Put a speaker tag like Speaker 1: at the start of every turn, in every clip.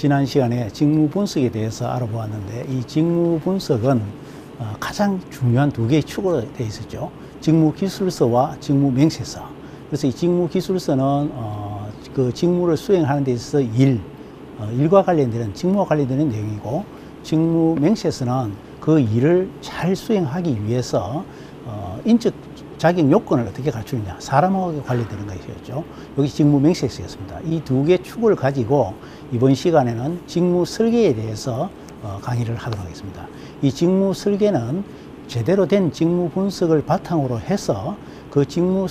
Speaker 1: 지난 시간에 직무 분석에 대해서 알아보았는데 이 직무 분석은 가장 중요한 두 개의 축으로 되어 있었죠. 직무 기술서와 직무 맹세서. 그래서 이 직무 기술서는 그 직무를 수행하는 데 있어서 일과 관련되는 직무와 관련되는 내용이고, 직무 맹세서는 그 일을 잘 수행하기 위해서 인적 자격 요건을 어떻게 갖추느냐, 사람하고 관련되는 것이었죠. 여기 직무 맹세서였습니다. 이 두 개의 축을 가지고 이번 시간에는 직무 설계에 대해서 강의를 하도록 하겠습니다. 이 직무 설계는 제대로 된 직무 분석을 바탕으로 해서 그 직무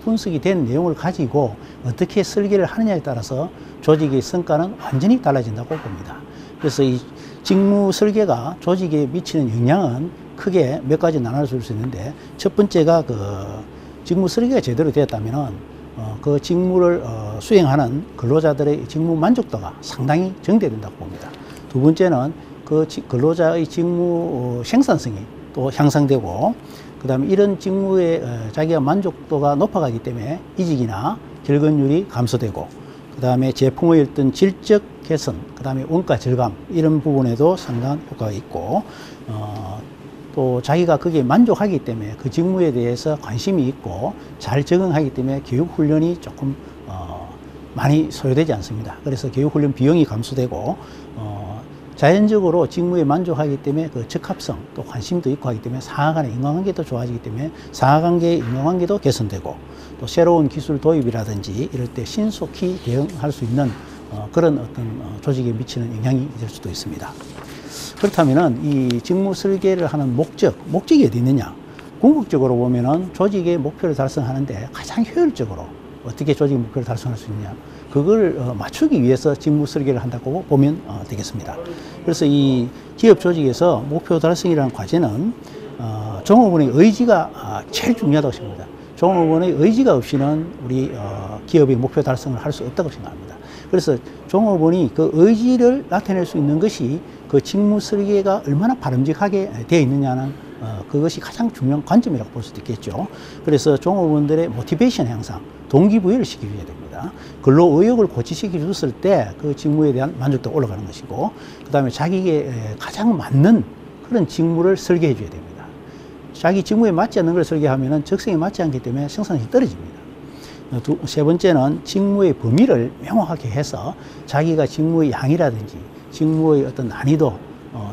Speaker 1: 분석이 된 내용을 가지고 어떻게 설계를 하느냐에 따라서 조직의 성과는 완전히 달라진다고 봅니다. 그래서 이 직무 설계가 조직에 미치는 영향은 크게 몇 가지 나눠줄 수 있는데, 첫 번째가 그 직무 설계가 제대로 되었다면은 그 직무를 수행하는 근로자들의 직무 만족도가 상당히 증대된다고 봅니다. 두 번째는 그 근로자의 직무 생산성이 또 향상되고, 그 다음에 이런 직무에 자기가 만족도가 높아가기 때문에 이직이나 결근율이 감소되고, 그 다음에 제품의 어떤 질적 개선, 그 다음에 원가 절감, 이런 부분에도 상당한 효과가 있고, 또 자기가 거기에 만족하기 때문에 그 직무에 대해서 관심이 있고 잘 적응하기 때문에 교육훈련이 조금 많이 소요되지 않습니다. 그래서 교육훈련 비용이 감소되고, 자연적으로 직무에 만족하기 때문에 그 적합성, 또 관심도 있고 하기 때문에 상하 간의 인간관계도 좋아지기 때문에 상하관계의 인간관계도 개선되고, 또 새로운 기술 도입이라든지 이럴 때 신속히 대응할 수 있는 그런 어떤 조직에 미치는 영향이 될 수도 있습니다. 그렇다면은 이 직무 설계를 하는 목적이 어디 있느냐? 궁극적으로 보면은 조직의 목표를 달성하는데 가장 효율적으로 어떻게 조직의 목표를 달성할 수 있느냐? 그걸 맞추기 위해서 직무 설계를 한다고 보면 되겠습니다. 그래서 이 기업 조직에서 목표 달성이라는 과제는 종업원의 의지가 제일 중요하다고 생각합니다. 종업원의 의지가 없이는 우리 기업의 목표 달성을 할 수 없다고 생각합니다. 그래서 종업원이 그 의지를 나타낼 수 있는 것이 그 직무 설계가 얼마나 바람직하게 되어 있느냐는 그것이 가장 중요한 관점이라고 볼 수도 있겠죠. 그래서 종업원들의 모티베이션 향상, 동기부여를 시켜줘야 됩니다. 근로 의욕을 고취시켜 줬을 때 그 직무에 대한 만족도가 올라가는 것이고, 그 다음에 자기에게 가장 맞는 그런 직무를 설계해 줘야 됩니다. 자기 직무에 맞지 않는 걸 설계하면 적성에 맞지 않기 때문에 생산성이 떨어집니다. 세 번째는 직무의 범위를 명확하게 해서 자기가 직무의 양이라든지 직무의 어떤 난이도,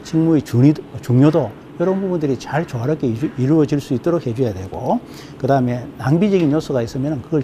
Speaker 1: 직무의 중요도, 이런 부분들이 잘 조화롭게 이루어질 수 있도록 해줘야 되고, 그 다음에 낭비적인 요소가 있으면 그걸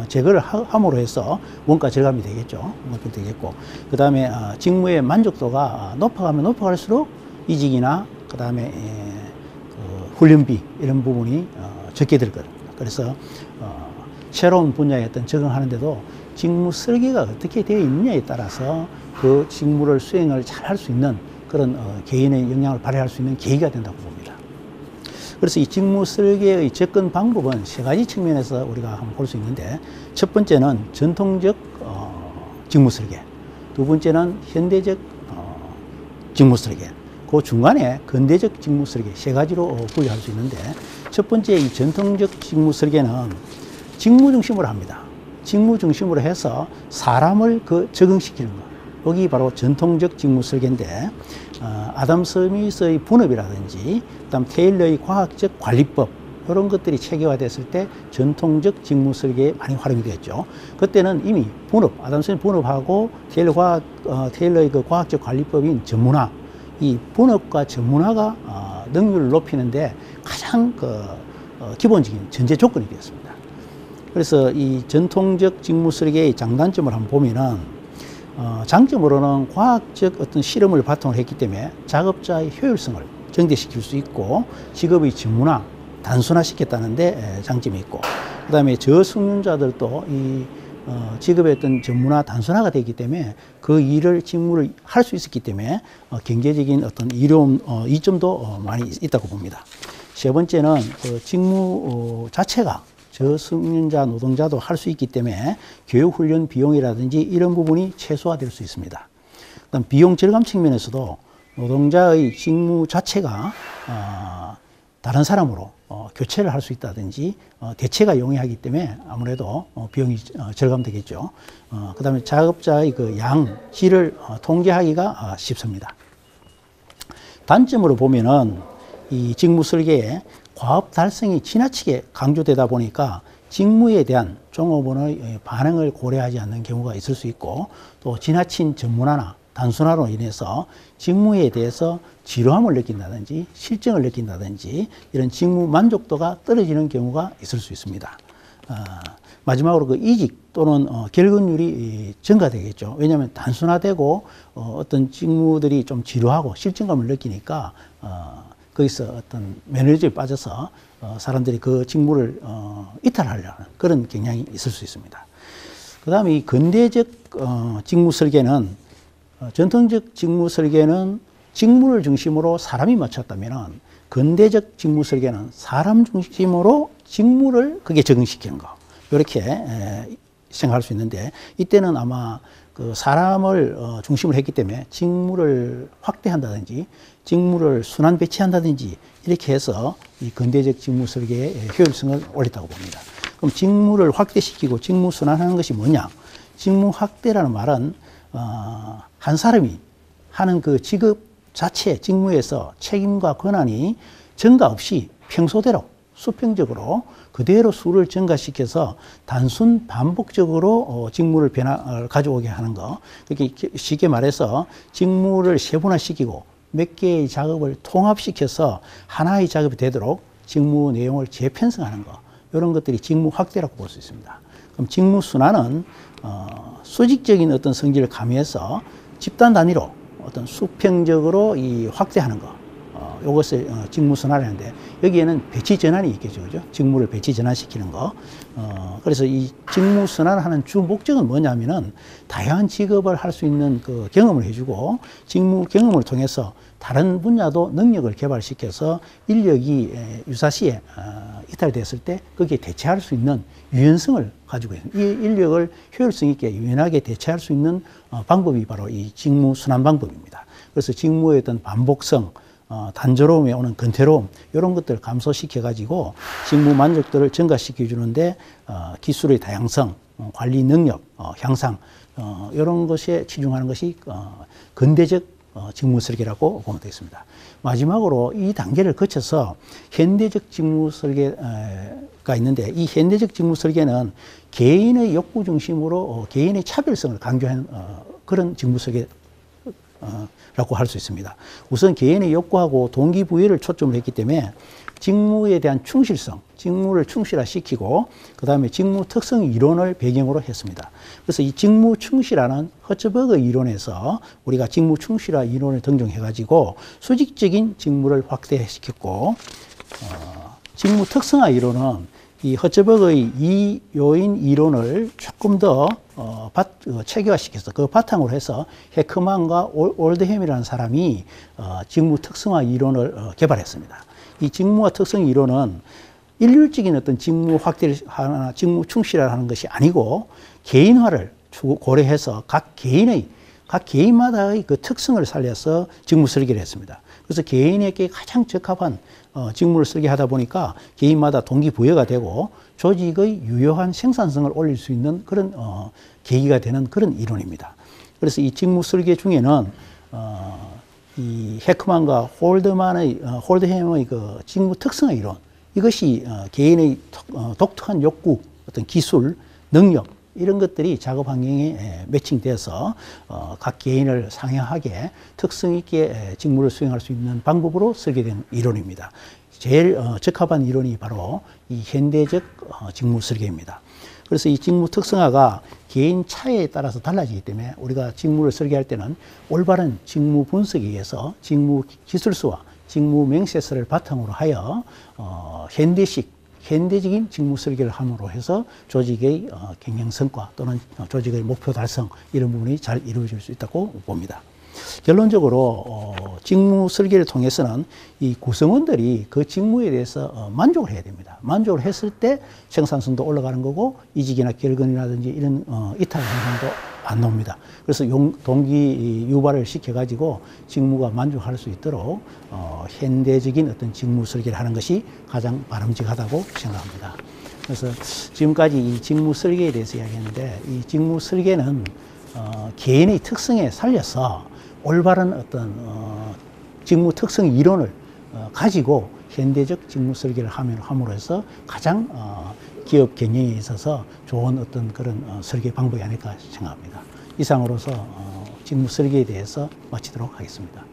Speaker 1: 제거를 함으로 해서 원가 절감이 되겠죠. 그 다음에 직무의 만족도가 높아가면 높아갈수록 이직이나 그 다음에 훈련비, 이런 부분이 적게 들 겁니다. 그래서 새로운 분야에 어떤 적응하는데도 직무 설계가 어떻게 되어 있느냐에 따라서 그 직무를 수행을 잘 할 수 있는 그런 개인의 역량을 발휘할 수 있는 계기가 된다고 봅니다. 그래서 이 직무 설계의 접근 방법은 세 가지 측면에서 우리가 한번 볼 수 있는데, 첫 번째는 전통적 직무 설계, 두 번째는 현대적 직무 설계, 그 중간에 근대적 직무 설계, 세 가지로 분류할 수 있는데, 첫 번째 이 전통적 직무 설계는 직무 중심으로 합니다. 직무 중심으로 해서 사람을 적응시키는 것. 여기 바로 전통적 직무 설계인데, 아담 스미스의 분업이라든지, 그다음 테일러의 과학적 관리법, 이런 것들이 체계화됐을 때 전통적 직무 설계에 많이 활용이 되었죠. 그때는 이미 아담 스미스 분업하고 테일러의 그 과학적 관리법인 전문화, 이 분업과 전문화가 능률을 높이는데 가장 기본적인 전제 조건이 되었습니다. 그래서 이 전통적 직무 설계의 장단점을 한번 보면은, 장점으로는 과학적 어떤 실험을 바탕으로 했기 때문에 작업자의 효율성을 증대시킬 수 있고, 직업의 전문화, 단순화시켰다는데 장점이 있고, 그 다음에 저숙련자들도 이 직업의 어떤 전문화, 단순화가 되기 때문에 그 직무를 할 수 있었기 때문에 경제적인 어떤 이점도 많이 있다고 봅니다. 세 번째는 그 직무 자체가 저숙련자 노동자도 할 수 있기 때문에 교육훈련 비용이라든지 이런 부분이 최소화될 수 있습니다. 그다음 비용 절감 측면에서도 노동자의 직무 자체가 다른 사람으로 교체를 할 수 있다든지 대체가 용이하기 때문에 아무래도 비용이 절감되겠죠. 그 다음에 작업자의 그 양, 질을 통제하기가 쉽습니다. 단점으로 보면은 이 직무 설계에 과업 달성이 지나치게 강조되다 보니까 직무에 대한 종업원의 반응을 고려하지 않는 경우가 있을 수 있고, 또 지나친 전문화나 단순화로 인해서 직무에 대해서 지루함을 느낀다든지 실증을 느낀다든지 이런 직무 만족도가 떨어지는 경우가 있을 수 있습니다. 마지막으로 그 이직 또는 결근율이 증가되겠죠. 왜냐하면 단순화되고 어떤 직무들이 좀 지루하고 실증감을 느끼니까 거기서 어떤 매너리즘에 빠져서 사람들이 그 직무를 이탈하려는 그런 경향이 있을 수 있습니다. 그 다음에 이 근대적 직무 설계는, 전통적 직무 설계는 직무를 중심으로 사람이 맞췄다면, 근대적 직무 설계는 사람 중심으로 직무를 그게 적응시키는 거, 이렇게 생각할 수 있는데, 이때는 아마 그 사람을 중심으로 했기 때문에 직무를 확대한다든지 직무를 순환 배치한다든지 이렇게 해서 이 근대적 직무 설계의 효율성을 올렸다고 봅니다. 그럼 직무를 확대시키고 직무 순환하는 것이 뭐냐? 직무 확대라는 말은 한 사람이 하는 그 직업 자체, 직무에서 책임과 권한이 증가 없이 평소대로 수평적으로 그대로 수를 증가시켜서 단순 반복적으로 직무를 가져오게 하는 거. 그렇게 쉽게 말해서 직무를 세분화시키고 몇 개의 작업을 통합시켜서 하나의 작업이 되도록 직무 내용을 재편성하는 거. 이런 것들이 직무 확대라고 볼 수 있습니다. 그럼 직무 순환은 수직적인 어떤 성질을 가미해서 집단 단위로 어떤 수평적으로 이 확대하는 거. 이것을 직무 순환을 하는데, 여기에는 배치 전환이 있겠죠. 그죠? 직무를 배치 전환시키는 거. 그래서 이 직무 순환을 하는 주 목적은 뭐냐면은 다양한 직업을 할 수 있는 그 경험을 해주고, 직무 경험을 통해서 다른 분야도 능력을 개발시켜서 인력이 유사시에 이탈됐을 때 거기에 대체할 수 있는 유연성을 가지고 있는, 이 인력을 효율성 있게 유연하게 대체할 수 있는 방법이 바로 이 직무 순환 방법입니다. 그래서 직무의 어떤 반복성, 단조로움에 오는 근태로움, 이런 것들을 감소시켜 가지고 직무 만족도를 증가시켜 주는데 기술의 다양성, 관리 능력 향상, 이런 것에 치중하는 것이 근대적 직무 설계라고 보면 되겠습니다. 마지막으로 이 단계를 거쳐서 현대적 직무 설계가 있는데, 이 현대적 직무 설계는 개인의 욕구 중심으로 개인의 차별성을 강조한 그런 직무 설계 라고 할 수 있습니다. 우선 개인의 욕구하고 동기부여를 초점을 했기 때문에 직무에 대한 충실성, 직무를 충실화시키고 그 다음에 직무 특성 이론을 배경으로 했습니다. 그래서 이 직무 충실화는 허츠버그 이론에서 우리가 직무 충실화 이론을 등장해가지고 수직적인 직무를 확대시켰고, 직무 특성화 이론은 이 허츠버그의 이 요인 이론을 조금 더 체계화시켜서 그 바탕으로 해서 헤크만과 올드햄이라는 사람이 직무 특성화 이론을 개발했습니다. 이 직무와 특성 이론은 일률적인 어떤 직무 확대를 하거나 직무 충실화를 하는 것이 아니고, 개인화를 고려해서 각 개인마다의 그 특성을 살려서 직무 설계를 했습니다. 그래서 개인에게 가장 적합한 직무를 설계하다 보니까 개인마다 동기부여가 되고 조직의 유효한 생산성을 올릴 수 있는 그런 계기가 되는 그런 이론입니다. 그래서 이 직무 설계 중에는 이 헤크만과 홀드햄의 그 직무 특성의 이론, 이것이 개인의 독특한 욕구, 어떤 기술, 능력, 이런 것들이 작업 환경에 매칭돼서 각 개인을 상향하게 특성 있게 직무를 수행할 수 있는 방법으로 설계된 이론입니다. 제일 적합한 이론이 바로 이 현대적 직무 설계입니다. 그래서 이 직무 특성화가 개인 차이에 따라서 달라지기 때문에 우리가 직무를 설계할 때는 올바른 직무 분석에 의해서 직무 기술서와 직무 명세서를 바탕으로 하여 현대적인 직무 설계를 함으로 해서 조직의 경영 성과 또는 조직의 목표 달성, 이런 부분이 잘 이루어질 수 있다고 봅니다. 결론적으로 직무 설계를 통해서는 이 구성원들이 그 직무에 대해서 만족을 해야 됩니다. 만족을 했을 때 생산성도 올라가는 거고, 이직이나 결근이라든지 이런 이탈 현상도 반노입니다. 그래서 동기 유발을 시켜가지고 직무가 만족할 수 있도록 현대적인 어떤 직무 설계를 하는 것이 가장 바람직하다고 생각합니다. 그래서 지금까지 이 직무 설계에 대해서 이야기했는데, 이 직무 설계는 개인의 특성에 살려서 올바른 어떤 직무 특성 이론을 가지고 현대적 직무 설계를 함으로써 가장 기업 경영에 있어서 좋은 어떤 그런 설계 방법이 아닐까 생각합니다. 이상으로서 직무 설계에 대해서 마치도록 하겠습니다.